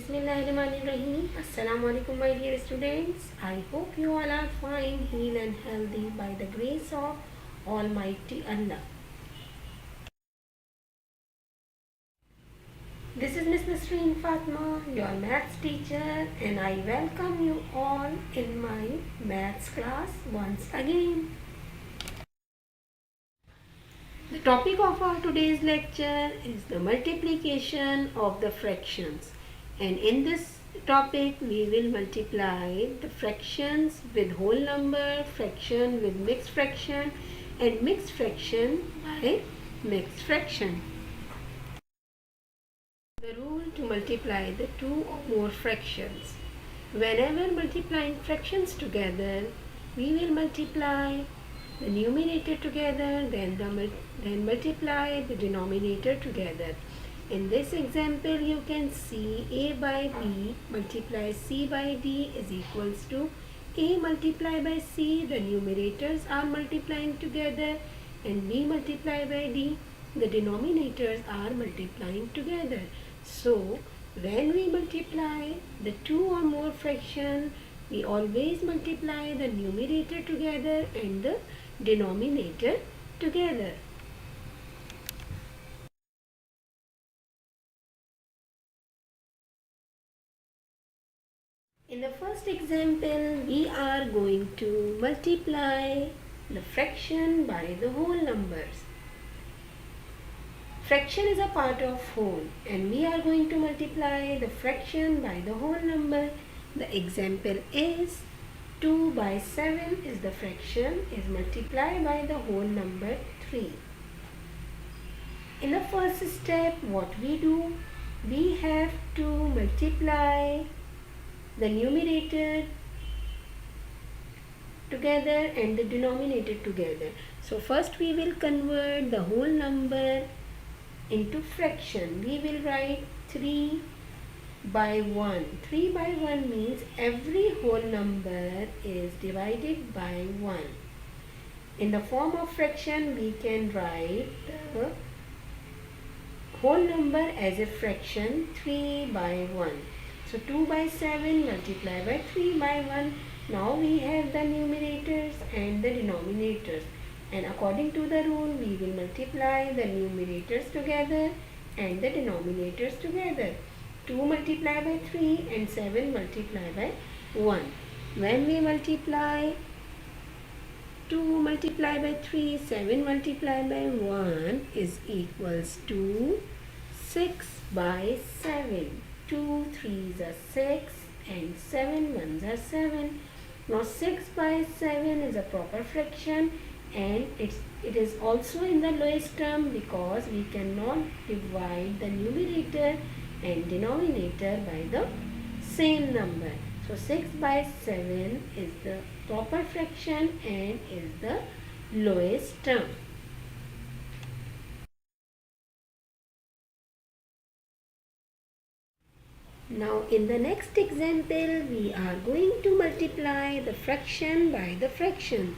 Bismillahirrahmanirrahim. Assalamu alaikum, my dear students. I hope you all are fine, healthy and healthy by the grace of Almighty Allah. This is Miss Nasreen Fatma, your maths teacher, and I welcome you all in my maths class once again. The topic of our today's lecture is the multiplication of the fractions, and in this topic we will multiply the fractions with whole number, fraction with mixed fraction, and mixed fraction by mixed fraction. The rule to multiply the two or more fractions. Whenever multiplying fractions together, we will multiply the numerator together, then multiply the denominator together. In this example, you can see a by b multiply c by d is equals to a multiplied by c. The numerators are multiplying together, and b multiplied by d. The denominators are multiplying together. So, when we multiply the two or more fractions, we always multiply the numerator together and the denominator together. In the first example, we are going to multiply the fraction by the whole numbers. Fraction is a part of whole, and we are going to multiply the fraction by the whole number. The example is 2 by 7 is the fraction is multiplied by the whole number 3. In the first step, what we do? We have to multiply the numerator together and the denominator together. So first we will convert the whole number into fraction. We will write 3 by 1. 3 by 1 means every whole number is divided by 1. In the form of fraction, we can write the whole number as a fraction 3 by 1. So 2 by 7 multiplied by 3 by 1. Now we have the numerators and the denominators. And according to the rule, we will multiply the numerators together and the denominators together. 2 multiplied by 3 and 7 multiplied by 1. When we multiply 2 multiplied by 3, 7 multiplied by 1 is equals to 6 by 7. 2 3s are 6 and 7 1s are 7. Now 6 by 7 is a proper fraction, and it is also in the lowest term because we cannot divide the numerator and denominator by the same number. So 6 by 7 is the proper fraction and is the lowest term. Now in the next example, we are going to multiply the fraction by the fraction.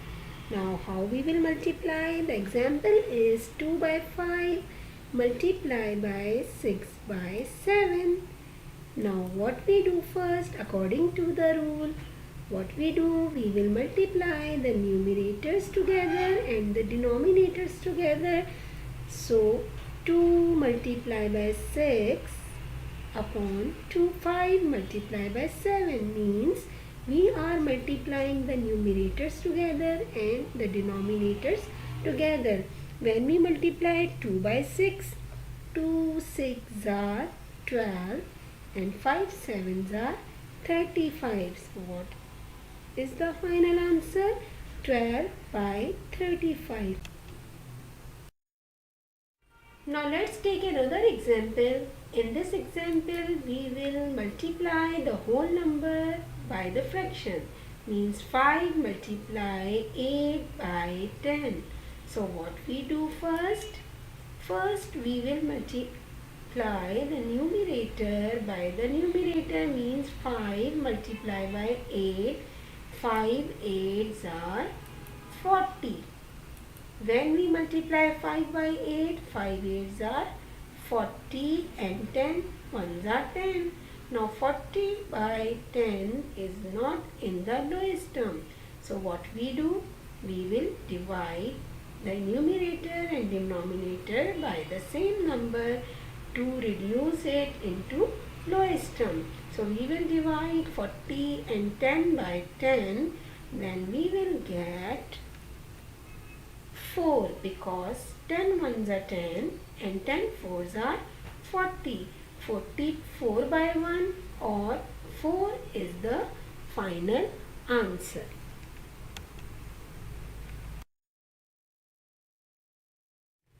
Now how we will multiply? The example is 2 by 5 multiplied by 6 by 7. Now what we do first, according to the rule, what we do, we will multiply the numerators together and the denominators together. So 2 multiplied by 6 upon 2 5 multiplied by 7 means we are multiplying the numerators together and the denominators together. When we multiply 2 by 6, 2 6 are 12 and 5 7s are 35. So what is the final answer? 12 by 35. Now let's take another example. In this example, we will multiply the whole number by the fraction. Means 5 multiply 8 by 10. So what we do first? First we will multiply the numerator by the numerator, means 5 multiplied by 8. 5 8s are 40. When we multiply 5 by 8, 5 8s are 40 and 10 1s are 10. Now 40 by 10 is not in the lowest term. So what we do? We will divide the numerator and denominator by the same number to reduce it into lowest term. So we will divide 40 and 10 by 10. Then we will get 4 because 10 ones are 10 and 10 fours are 40. 44 by 1 or 4 is the final answer.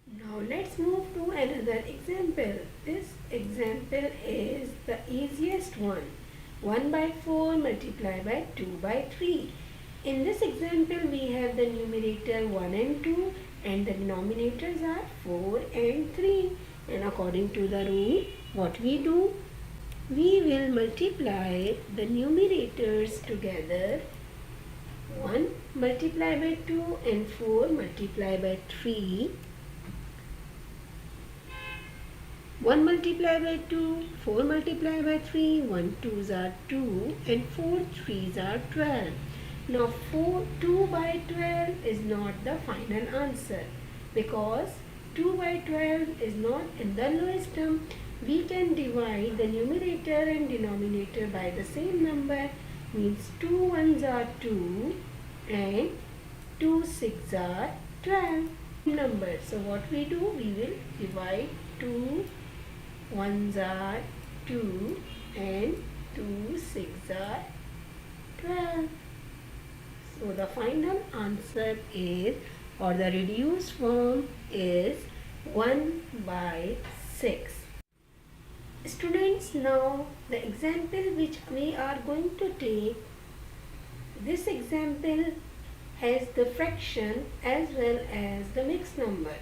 Now let's move to another example. This example is the easiest one. 1 by 4 multiplied by 2 by 3. In this example we have the numerator 1 and 2 and the denominators are 4 and 3. And according to the rule, what we do? We will multiply the numerators together. 1 multiplied by 2 and 4 multiplied by 3. 1 multiplied by 2, 4 multiplied by 3, 1 2s are 2 and 4 3s are 12. Now 2 by 12 is not the final answer because 2 by 12 is not in the lowest term. We can divide the numerator and denominator by the same number, means 2 ones are 2 and 2 6 are 12 numbers. So what we do? We will divide 2 ones are 2 and 2 6 are 12. So the final answer is, or the reduced form is 1 by 6. Students, now the example which we are going to take, this example has the fraction as well as the mixed number.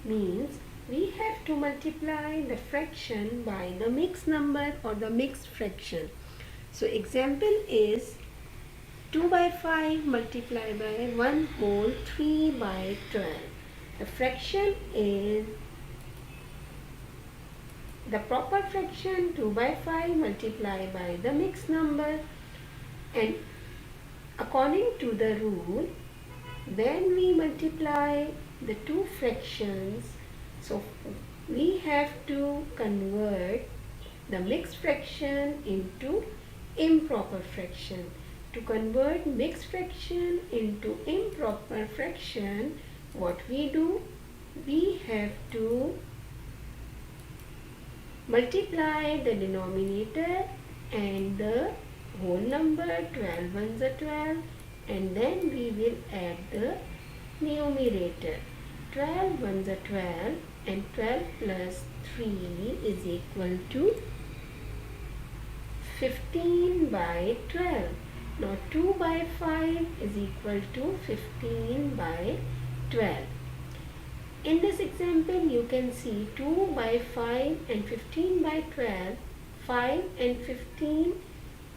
Means we have to multiply the fraction by the mixed number or the mixed fraction. So example is 2 by 5 multiplied by 1 whole 3 by 12. The fraction is the proper fraction 2 by 5 multiplied by the mixed number, and according to the rule, when we multiply the two fractions, so we have to convert the mixed fraction into improper fraction. To convert mixed fraction into improper fraction, what we do? We have to multiply the denominator and the whole number. 12 ones are 12, and then we will add the numerator. 12 ones are 12 and 12 plus 3 is equal to 15 by 12. Now 2 by 5 is equal to 15 by 12. In this example, you can see 2 by 5 and 15 by 12. 5 and 15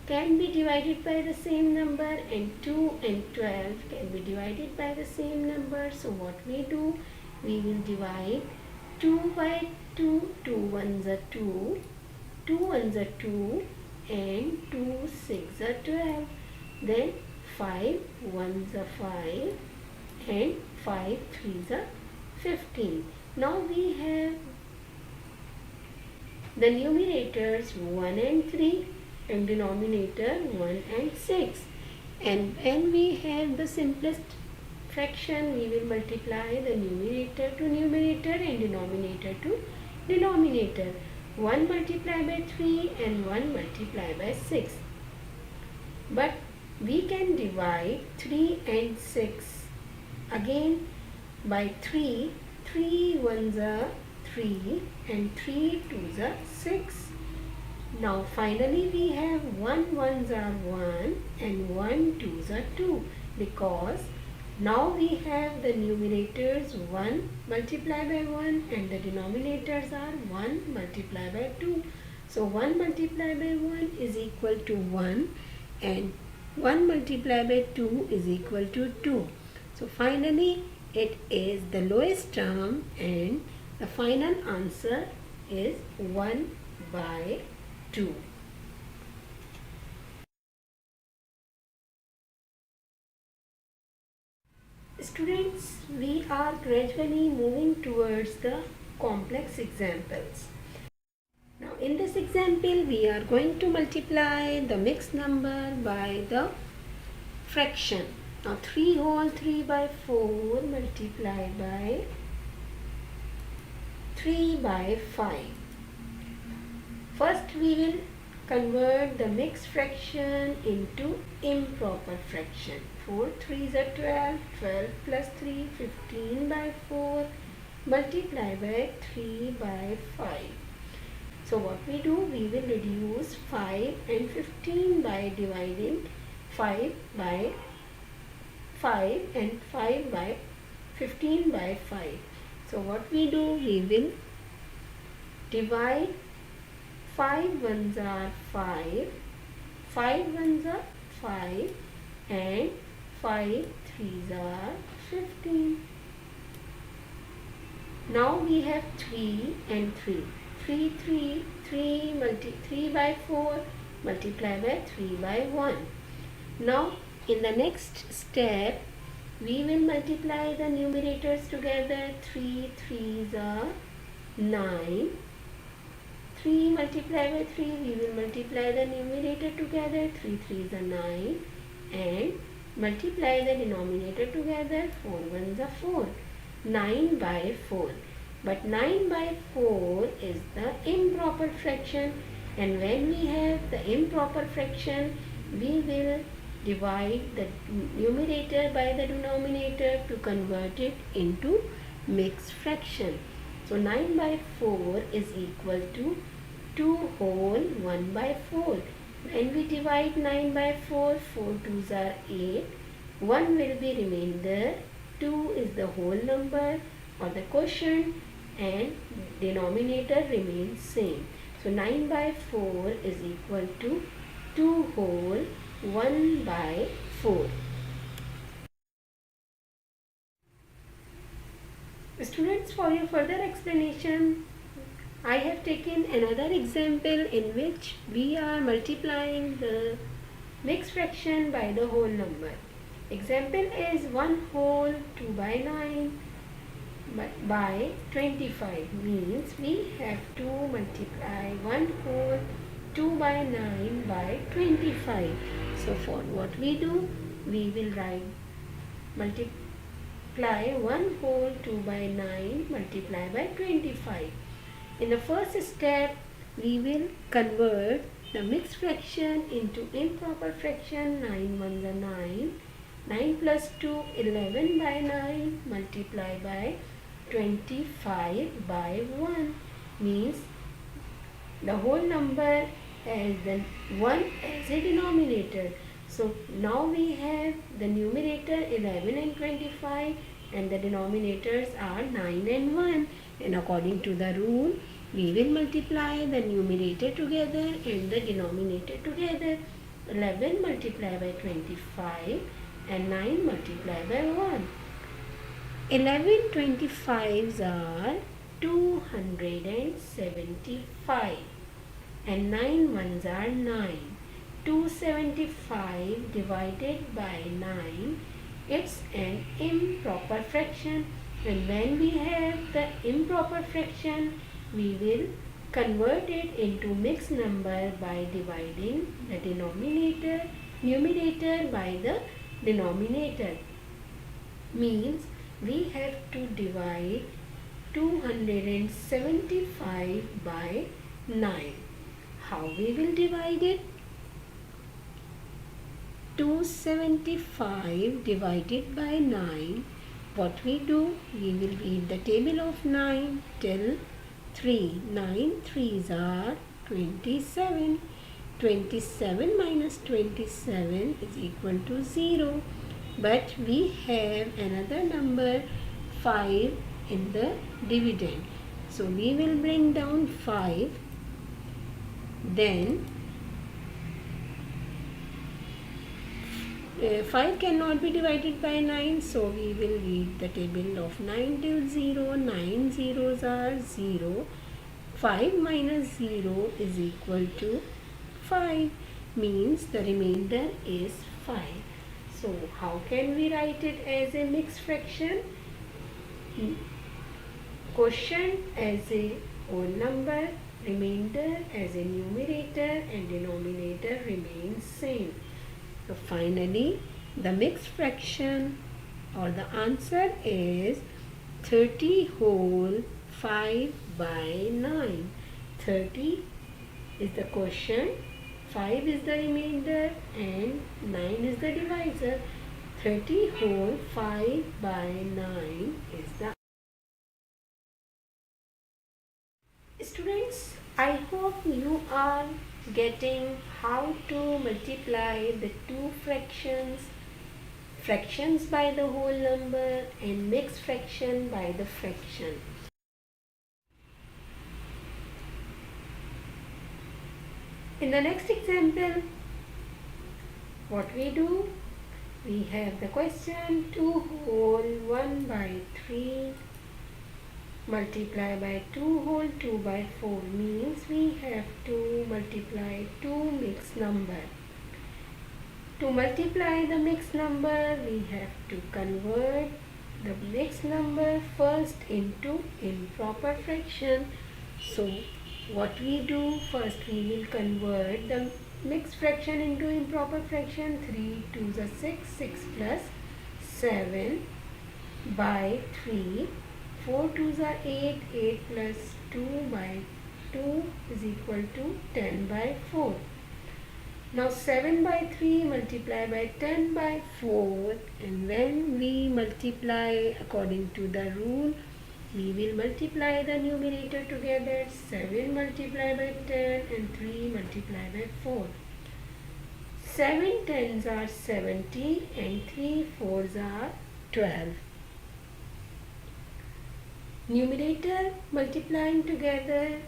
can be divided by the same number, and 2 and 12 can be divided by the same number. So what we do? We will divide 2 by 2. 2 ones are 2. 2 ones are 2 and 2 6 are 12. Then 5 ones are 5 and 5 3s are 15. Now we have the numerators 1 and 3 and denominator 1 and 6. And when we have the simplest fraction, we will multiply the numerator to numerator and denominator to denominator. 1 multiplied by 3 and 1 multiplied by 6. But we can divide 3 and 6 again by 3. 3 ones are 3 and 3 twos are 6. Now finally we have 1 ones are 1 and 1 twos are 2, because now we have the numerators 1 multiplied by 1 and the denominators are 1 multiplied by 2. So 1 multiplied by 1 is equal to 1 and 1 multiplied by 2 is equal to 2. So finally it is the lowest term, and the final answer is 1 by 2. Students, we are gradually moving towards the complex examples. Now in this example we are going to multiply the mixed number by the fraction. Now 3 whole 3 by 4 multiplied by 3 by 5. First we will convert the mixed fraction into improper fraction. 4 3s are 12, 12 plus 3, 15 by 4 multiply by 3 by 5. So what we do, we will reduce 5 and 15 by dividing 5 by 5 and 5 by 15 by 5. So what we do, we will divide 5 ones are 5, 5 ones are 5 and 5 threes are 15. Now we have 3 and 3. 3 by 4 multiply by 3 by 1. Now in the next step we will multiply the numerators together. 3 3s are 9. 3 multiply by 3, we will multiply the numerator together. 3 3s are 9 and multiply the denominator together. 4 ones are 4. 9 by 4. But 9 by 4 is the improper fraction, and when we have the improper fraction, we will divide the numerator by the denominator to convert it into mixed fraction. So 9 by 4 is equal to 2 whole 1 by 4. When we divide 9 by 4, 4 2s are 8. 1 will be remainder. 2 is the whole number or the quotient, and denominator remains same. So 9 by 4 is equal to 2 whole 1 by 4. Students, for your further explanation, I have taken another example in which we are multiplying the mixed fraction by the whole number. Example is 1 whole 2 by 9 by 25, means we have to multiply 1 whole 2 by 9 by 25. So for what we do, we will write multiply 1 whole 2 by 9 multiply by 25. In the first step, we will convert the mixed fraction into improper fraction. 9 ones are 9. 9 plus 2, 11 by 9 multiply by 25 by 1, means the whole number has the 1 as a denominator. So now we have the numerator 11 and 25 and the denominators are 9 and 1, and according to the rule we will multiply the numerator together and the denominator together. 11 multiply by 25 and 9 multiply by 1. 11 25s are 275 and 9 ones are 9. 275 divided by 9, it's an improper fraction, and when we have the improper fraction, we will convert it into mixed number by dividing the numerator by the denominator. Means we have to divide 275 by 9. How we will divide it? 275 divided by 9. What we do? We will read the table of 9 till 3. 9 3s are 27. 27 minus 27 is equal to 0. But we have another number 5 in the dividend. So we will bring down 5. Then 5 cannot be divided by 9, so we will read the table of 9 till 0. 9 zeros are 0. 5 minus 0 is equal to 5, means the remainder is 5. So how can we write it as a mixed fraction? Quotient as a whole number, remainder as a numerator, and denominator remains same. So finally the mixed fraction or the answer is 30 whole 5 by 9. 30 is the quotient, 5 is the remainder, and 9 is the divisor. 30 whole 5 by 9 is the. Students, I hope you are getting how to multiply the two fractions by the whole number and mixed fraction by the fraction. In the next example, what we do, we have the question 2 whole 1 by 3 multiply by 2 whole 2 by 4 means we have to multiply two mixed number. To multiply the mixed number, we have to convert the mixed number first into improper fraction. So what we do, first we will convert the mixed fraction into improper fraction. 3 2s are 6, 6 plus 7 by 3. 4 2s are 8, 8 plus 2 by 2 is equal to 10 by 4. Now 7 by 3 multiply by 10 by 4, and when we multiply according to the rule, we will multiply the numerator together. 7 multiply by 10 and 3 multiply by 4. 7 tens are 70 and 3 fours are 12. Numerator multiplying together,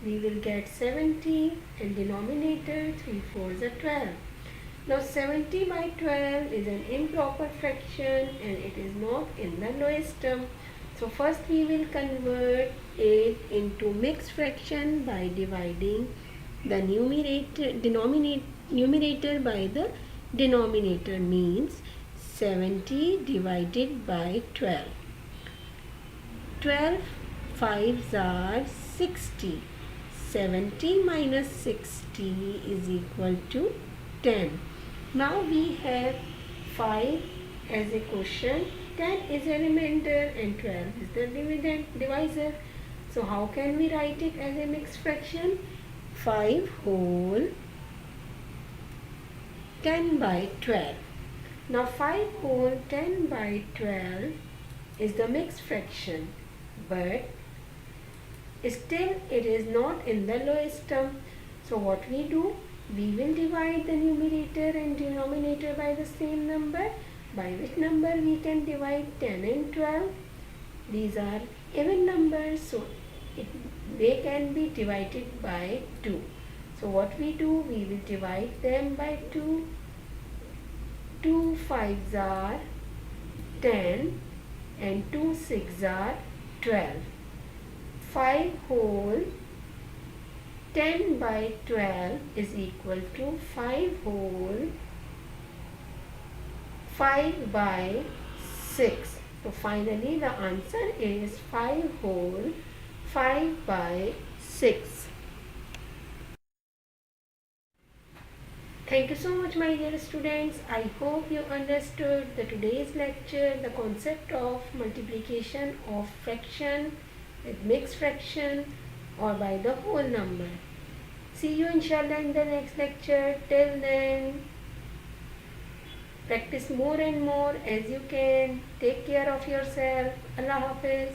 we will get 70, and denominator 3 fours are 12. Now 70 by 12 is an improper fraction and it is not in the lowest term. So first we will convert it into mixed fraction by dividing the numerator by the denominator, means 70 divided by 12. 12 5s are 60. 70 minus 60 is equal to 10. Now we have 5 as a quotient, 10 is a remainder, and 12 is the divisor. So how can we write it as a mixed fraction? 5 whole 10 by 12. Now 5 whole 10 by 12 is the mixed fraction, but still it is not in the lowest term. So what we do, we will divide the numerator and denominator by the same number. By which number we can divide 10 and 12? These are even numbers, so they can be divided by 2. So what we do, we will divide them by 2. 2 5s are 10 and 2 6s are 12. 5 whole 10 by 12 is equal to 5 whole 5 by 6. So finally the answer is 5 whole 5 by 6. Thank you so much, my dear students. I hope you understood the today's lecture, the concept of multiplication of fraction with mixed fraction or by the whole number. See you inshallah in the next lecture. Till then, practice more and more as you can. Take care of yourself. Allah Hafiz.